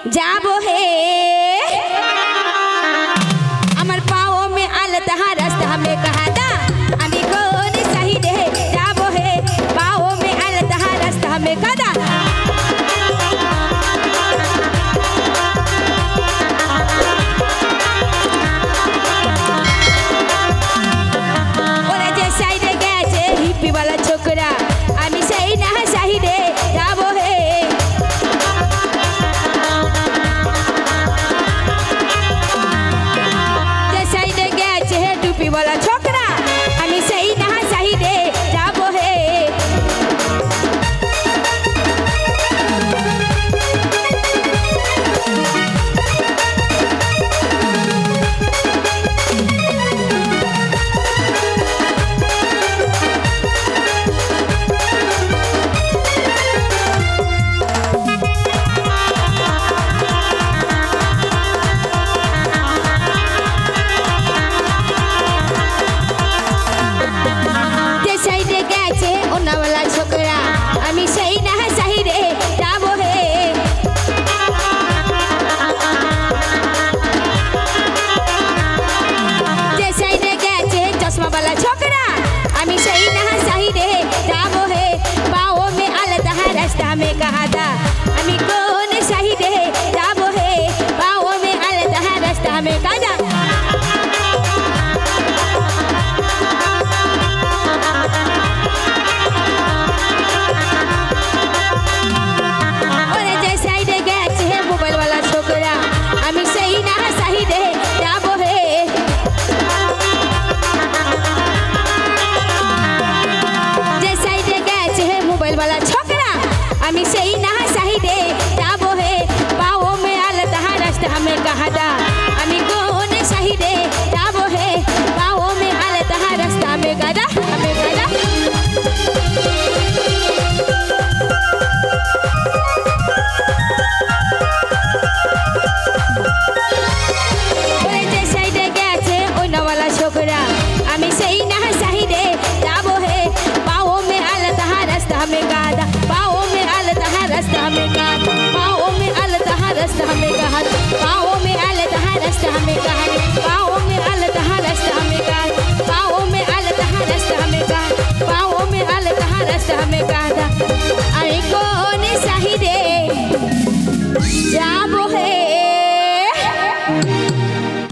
जाबो हे अमर पाओ में आलत हा रास्ता में कहा दा अमी कौन सही दे जाबो हे पाओ में आलत हा रास्ता में कदा ओरे जे साइड गए हिप्पी वाला छोकरा अमी सही ना सही दे जाबो हे वाला छोकरा हमें सही ना सही दे जाबो हे वाला छोकरा हमें सही ना सही रे जाबो हे जे साइड गए चश्मा वाला छोकरा हमें सही ना सही रे जाबो हे पाओ में आलत है रास्ता में कहा था हमें को